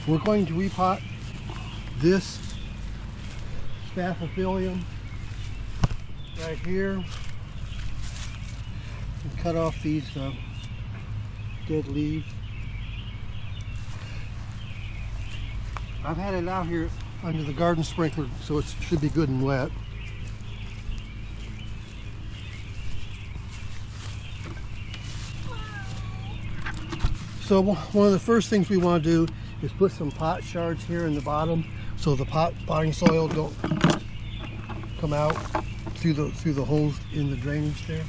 We're going to repot this Spathiphyllum right here and cut off these dead leaves. I've had it out here under the garden sprinkler, so it should be good and wet. So one of the first things we want to do is put some pot shards here in the bottom, so the potting soil don't come out through the holes in the drainage there.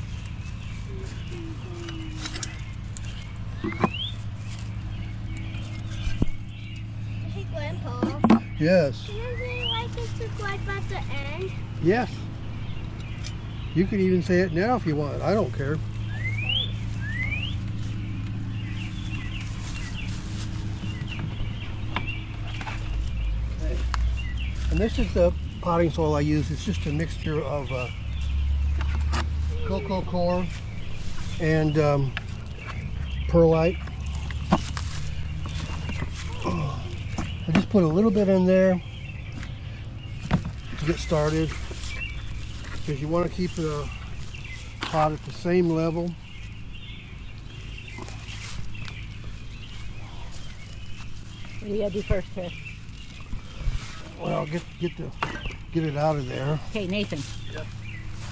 Hey, Grandpa. Yes. Can I say like this is like at the end? Yes. You can even say it now if you want. I don't care. And this is the potting soil I use. It's just a mixture of cocoa coir and perlite. I just put a little bit in there to get started, because you want to keep the pot at the same level. What do you gotta do first, Chris? Well, get it out of there. Okay, Nathan. Yep.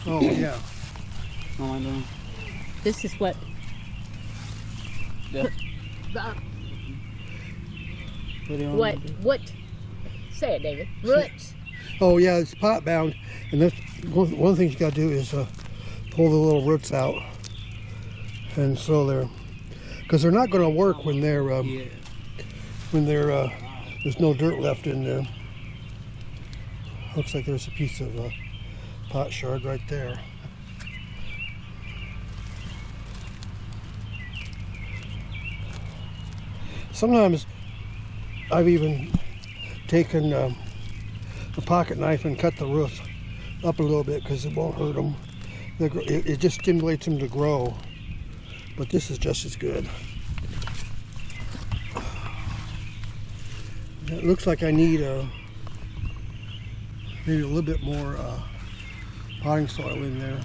Oh yeah. What am I doing? This is what. Yeah. What? Say it, David. Roots. Oh yeah, it's pot bound, and that's one of the things you got to do is pull the little roots out, and so because they're not going to work when there's no dirt left in there. Looks like there's a piece of pot shard right there. Sometimes I've even taken a pocket knife and cut the roots up a little bit because it won't hurt them. It just stimulates them to grow. But this is just as good. It looks like I need maybe a little bit more potting soil in there.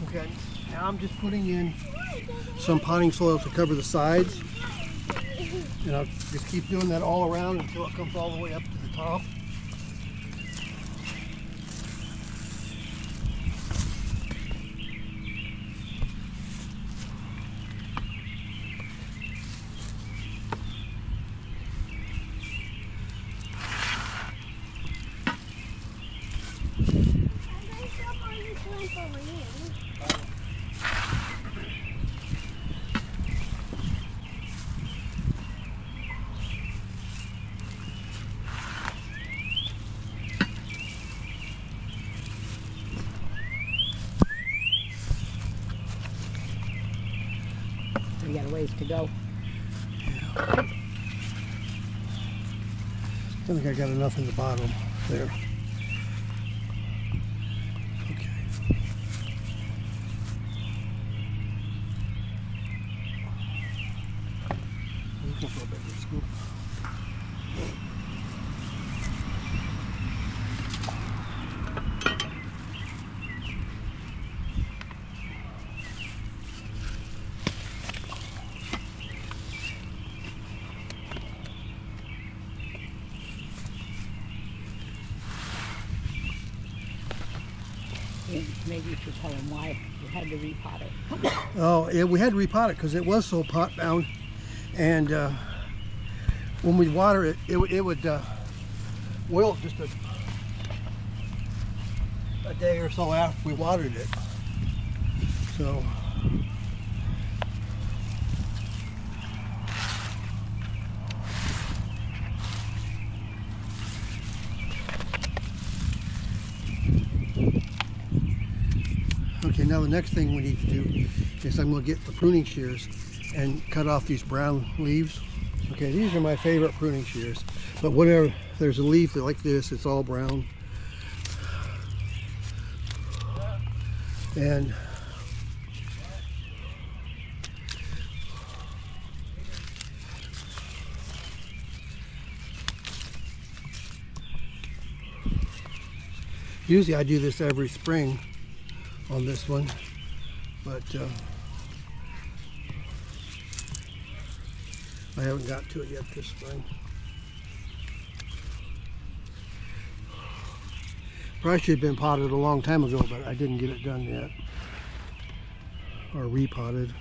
Okay, now I'm just putting in some potting soil to cover the sides, and I'll just keep doing that all around until it comes all the way up to the top. We got a ways to go. I think I got enough in the bottom there. Okay. Looking for a bigger scoop. Maybe you should tell them why you had to repot it. Oh, yeah, we had to repot it because it was so pot bound, and when we water it, it would wilt just a day or so after we watered it. So okay, now the next thing we need to do is I'm going to get the pruning shears and cut off these brown leaves. Okay, these are my favorite pruning shears, but whenever there's a leaf that like this, it's all brown. And usually I do this every spring on this one, but I haven't got to it yet this spring. Probably should have been potted a long time ago, but I didn't get it done yet, or repotted.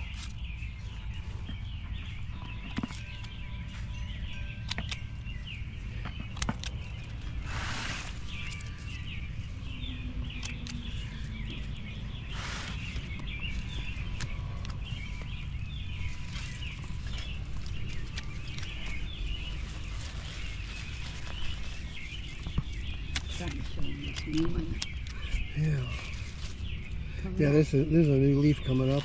Trying to show them this new one. Yeah. Yeah, there's a new leaf coming up.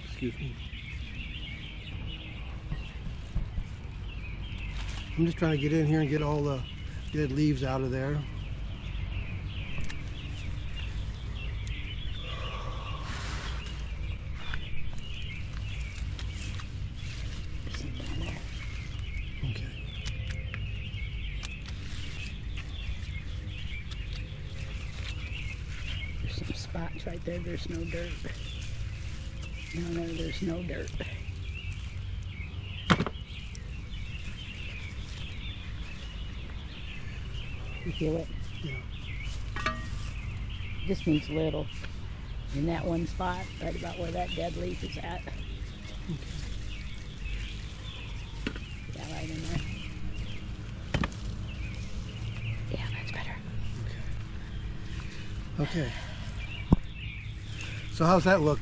Excuse me. I'm just trying to get in here and get all the dead leaves out of there. Okay. There's some spots right there. There's no dirt. No, there's no dirt. You feel it? Yeah. Just needs little. In that one spot, right about where that dead leaf is at. Yeah, right in there. Yeah, that's better. Okay. So how's that look?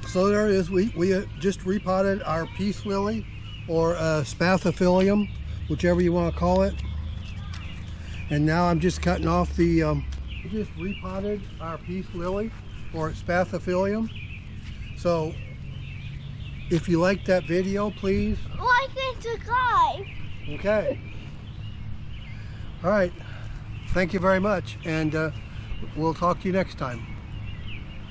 So there it is. We just repotted our peace lily, or spathiphyllum, whichever you want to call it. And now I'm just cutting off the. We just repotted our peace lily, or spathiphyllum. So if you liked that video, please Like and subscribe. Okay. All right. Thank you very much, and we'll talk to you next time.